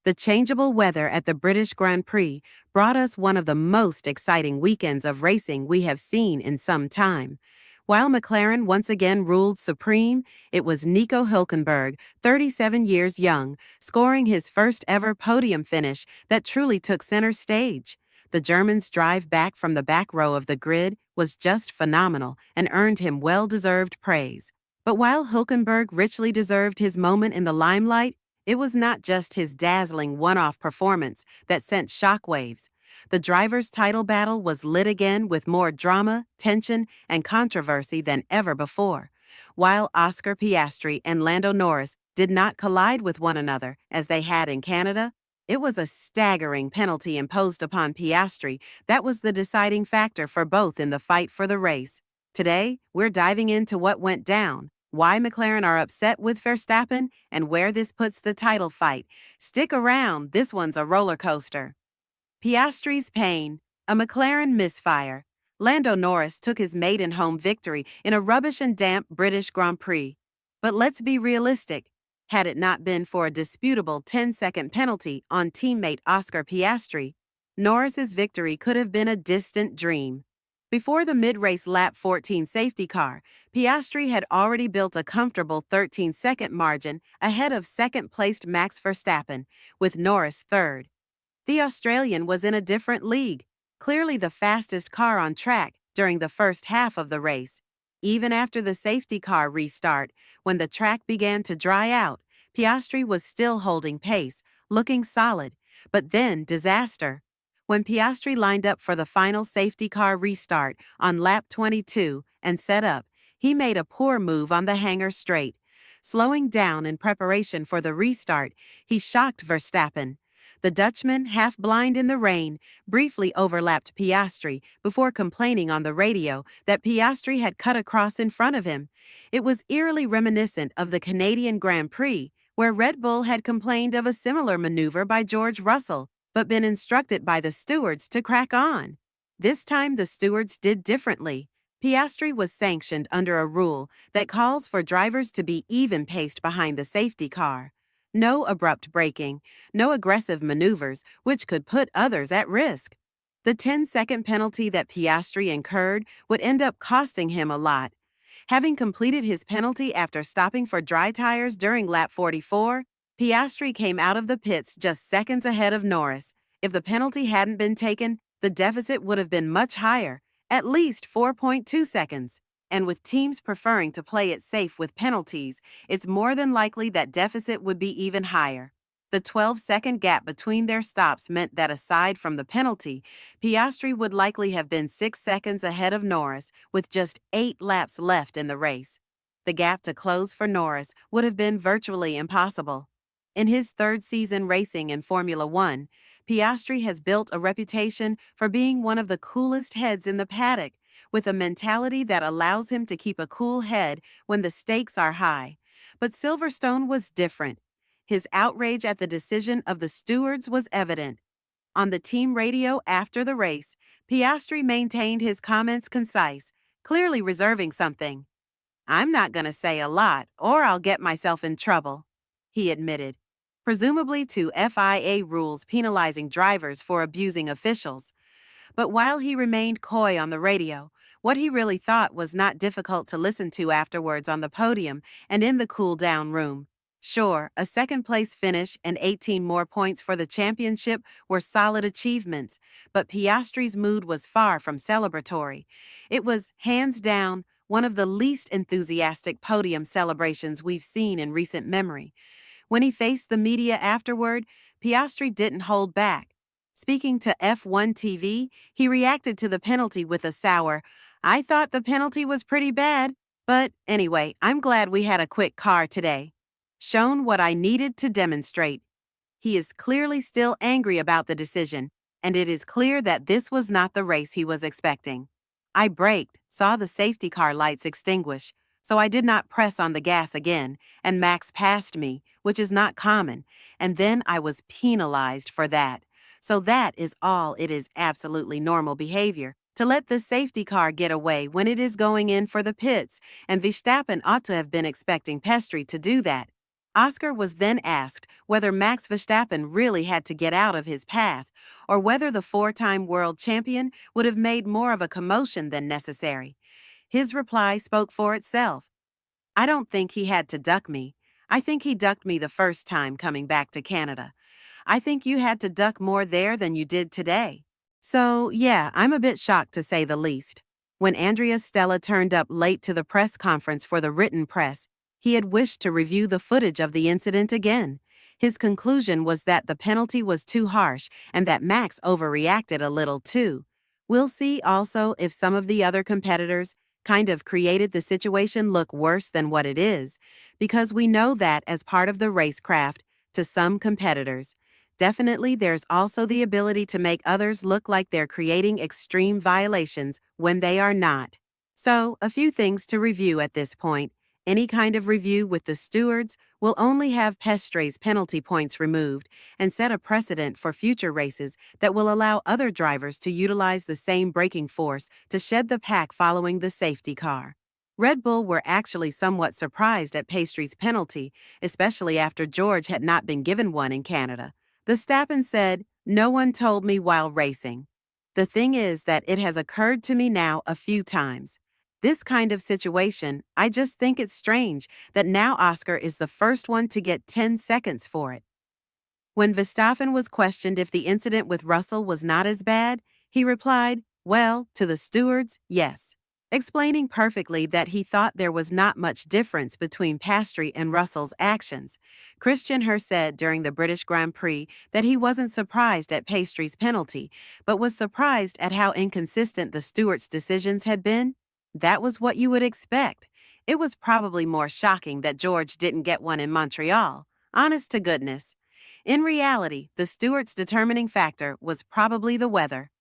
The changeable weather at the British Grand Prix brought us one of the most exciting weekends of racing we have seen in some time. While McLaren once again ruled supreme, it was Nico Hülkenberg, 37 years young, scoring his first ever podium finish that truly took center stage. The German's drive back from the back row of the grid was just phenomenal and earned him well-deserved praise. But while Hülkenberg richly deserved his moment in the limelight, it was not just his dazzling one-off performance that sent shockwaves. The driver's title battle was lit again with more drama, tension, and controversy than ever before. While Oscar Piastri and Lando Norris did not collide with one another as they had in Canada, it was a staggering penalty imposed upon Piastri that was the deciding factor for both in the fight for the race. Today, we're diving into what went down, why McLaren are upset with Verstappen, and where this puts the title fight. Stick around, this one's a roller coaster. Piastri's pain, a McLaren misfire. Lando Norris took his maiden home victory in a rubbish and damp British Grand Prix. But let's be realistic. Had it not been for a disputable 10-second penalty on teammate Oscar Piastri, Norris's victory could have been a distant dream. Before the mid-race lap 14 safety car, Piastri had already built a comfortable 13-second margin ahead of second-placed Max Verstappen, with Norris third. The Australian was in a different league, clearly the fastest car on track during the first half of the race. Even after the safety car restart, when the track began to dry out, Piastri was still holding pace, looking solid, but then disaster. When Piastri lined up for the final safety car restart on lap 22 and set up, he made a poor move on the hanger straight. Slowing down in preparation for the restart, he shocked Verstappen. The Dutchman, half blind in the rain, briefly overlapped Piastri before complaining on the radio that Piastri had cut across in front of him. It was eerily reminiscent of the Canadian Grand Prix, where Red Bull had complained of a similar maneuver by George Russell, but been instructed by the stewards to crack on. This time the stewards did differently. Piastri was sanctioned under a rule that calls for drivers to be even-paced behind the safety car. No abrupt braking, no aggressive maneuvers, which could put others at risk. The 10-second penalty that Piastri incurred would end up costing him a lot. Having completed his penalty after stopping for dry tires during lap 44, Piastri came out of the pits just seconds ahead of Norris. If the penalty hadn't been taken, the deficit would have been much higher, at least 4.2 seconds. And with teams preferring to play it safe with penalties, it's more than likely that deficit would be even higher. The 12-second gap between their stops meant that aside from the penalty, Piastri would likely have been 6 seconds ahead of Norris with just 8 laps left in the race. The gap to close for Norris would have been virtually impossible. In his third season racing in Formula One, Piastri has built a reputation for being one of the coolest heads in the paddock, with a mentality that allows him to keep a cool head when the stakes are high. But Silverstone was different. His outrage at the decision of the stewards was evident. On the team radio after the race, Piastri maintained his comments concise, clearly reserving something. "I'm not going to say a lot, or I'll get myself in trouble," he admitted, presumably to FIA rules penalizing drivers for abusing officials. But while he remained coy on the radio, what he really thought was not difficult to listen to afterwards on the podium and in the cool-down room. Sure, a second-place finish and 18 more points for the championship were solid achievements, but Piastri's mood was far from celebratory. It was, hands down, one of the least enthusiastic podium celebrations we've seen in recent memory. When he faced the media afterward, Piastri didn't hold back. Speaking to F1 TV, he reacted to the penalty with a sour, "I thought the penalty was pretty bad, but anyway, I'm glad we had a quick car today. Shown what I needed to demonstrate." He is clearly still angry about the decision, and it is clear that this was not the race he was expecting. "I braked, saw the safety car lights extinguish, so I did not press on the gas again, and Max passed me, which is not common, and then I was penalized for that. So that is all. It is absolutely normal behavior to let the safety car get away when it is going in for the pits, and Verstappen ought to have been expecting Piastri to do that. Oscar was then asked whether Max Verstappen really had to get out of his path, or whether the four-time world champion would have made more of a commotion than necessary. His reply spoke for itself. I don't think he had to duck me. I think he ducked me the first time coming back to Canada. I think you had to duck more there than you did today. So, yeah, I'm a bit shocked to say the least. When Andrea Stella turned up late to the press conference for the written press, he had wished to review the footage of the incident again. His conclusion was that the penalty was too harsh and that Max overreacted a little too. We'll see also if some of the other competitors kind of created the situation look worse than what it is, because we know that as part of the racecraft, to some competitors, definitely there's also the ability to make others look like they're creating extreme violations when they are not. So, a few things to review at this point. Any kind of review with the stewards will only have Piastri's penalty points removed and set a precedent for future races that will allow other drivers to utilize the same braking force to shed the pack following the safety car. Red Bull were actually somewhat surprised at Piastri's penalty, especially after George had not been given one in Canada. Verstappen said, "No one told me while racing. The thing is that it has occurred to me now a few times. This kind of situation, I just think it's strange that now Oscar is the first one to get 10 seconds for it." When Verstappen was questioned if the incident with Russell was not as bad, he replied, "Well, to the stewards, yes," explaining perfectly that he thought there was not much difference between Piastri and Russell's actions. Christian Horner said during the British Grand Prix that he wasn't surprised at Piastri's penalty, but was surprised at how inconsistent the stewards' decisions had been. That was what you would expect. It was probably more shocking that George didn't get one in Montreal. Honest to goodness. In reality, the stewards' determining factor was probably the weather.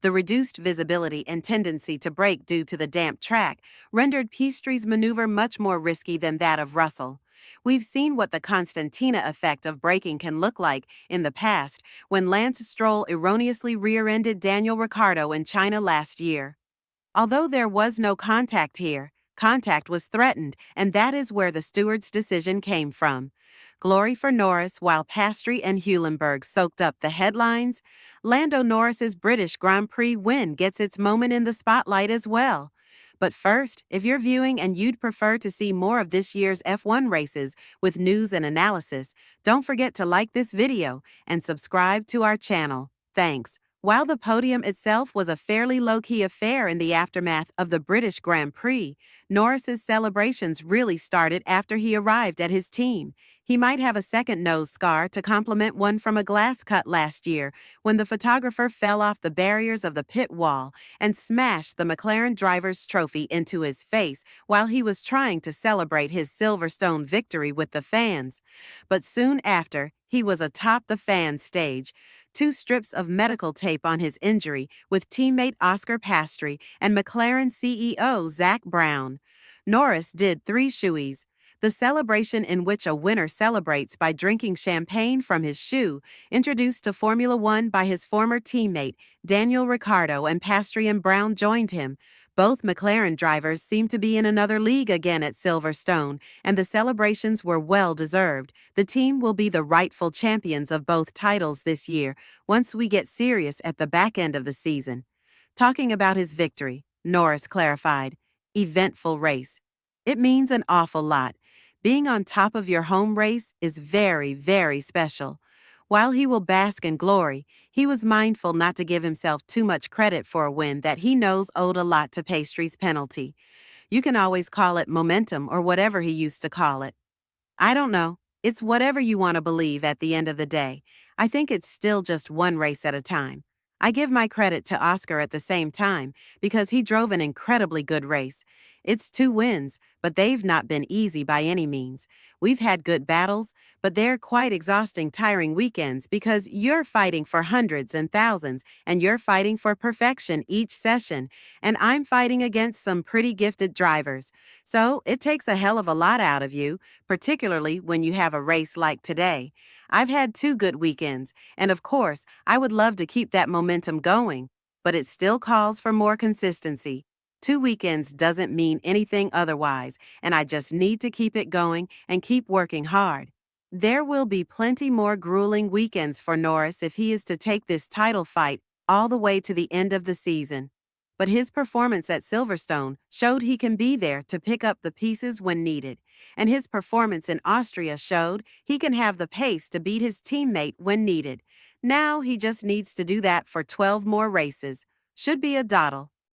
The reduced visibility and tendency to brake due to the damp track rendered Piastri's maneuver much more risky than that of Russell. We've seen what the Constantina effect of braking can look like in the past when Lance Stroll erroneously rear-ended Daniel Ricciardo in China last year. Although there was no contact here, contact was threatened, and that is where the stewards' decision came from. Glory for Norris while Piastri and Hülkenberg soaked up the headlines. Lando Norris's British Grand Prix win gets its moment in the spotlight as well. But first, if you're viewing and you'd prefer to see more of this year's F1 races with news and analysis, don't forget to like this video and subscribe to our channel. Thanks. While the podium itself was a fairly low-key affair in the aftermath of the British Grand Prix, Norris's celebrations really started after he arrived at his team. He might have a second nose scar to complement one from a glass cut last year when the photographer fell off the barriers of the pit wall and smashed the McLaren driver's trophy into his face while he was trying to celebrate his Silverstone victory with the fans. But soon after, he was atop the fan stage, 2 strips of medical tape on his injury with teammate Oscar Piastri and McLaren CEO Zak Brown. Norris did 3 shoeies, the celebration in which a winner celebrates by drinking champagne from his shoe, introduced to Formula One by his former teammate Daniel Ricciardo, and Piastri and Brown joined him. Both McLaren drivers seem to be in another league again at Silverstone, and the celebrations were well-deserved. The team will be the rightful champions of both titles this year once we get serious at the back end of the season. Talking about his victory, Norris clarified, "Eventful race. It means an awful lot. Being on top of your home race is very, very special." While he will bask in glory, he was mindful not to give himself too much credit for a win that he knows owed a lot to Piastri's penalty. You can always call it momentum or whatever he used to call it. I don't know. It's whatever you want to believe at the end of the day. I think it's still just one race at a time. I give my credit to Oscar at the same time because he drove an incredibly good race. It's 2 wins, but they've not been easy by any means. We've had good battles, but they're quite exhausting, tiring weekends because you're fighting for hundreds and thousands, and you're fighting for perfection each session, and I'm fighting against some pretty gifted drivers. So it takes a hell of a lot out of you, particularly when you have a race like today. I've had 2 good weekends, and of course, I would love to keep that momentum going, but it still calls for more consistency. 2 weekends doesn't mean anything otherwise, and I just need to keep it going and keep working hard. There will be plenty more grueling weekends for Norris if he is to take this title fight all the way to the end of the season. But his performance at Silverstone showed he can be there to pick up the pieces when needed, and his performance in Austria showed he can have the pace to beat his teammate when needed. Now he just needs to do that for 12 more races. Should be a dawdle.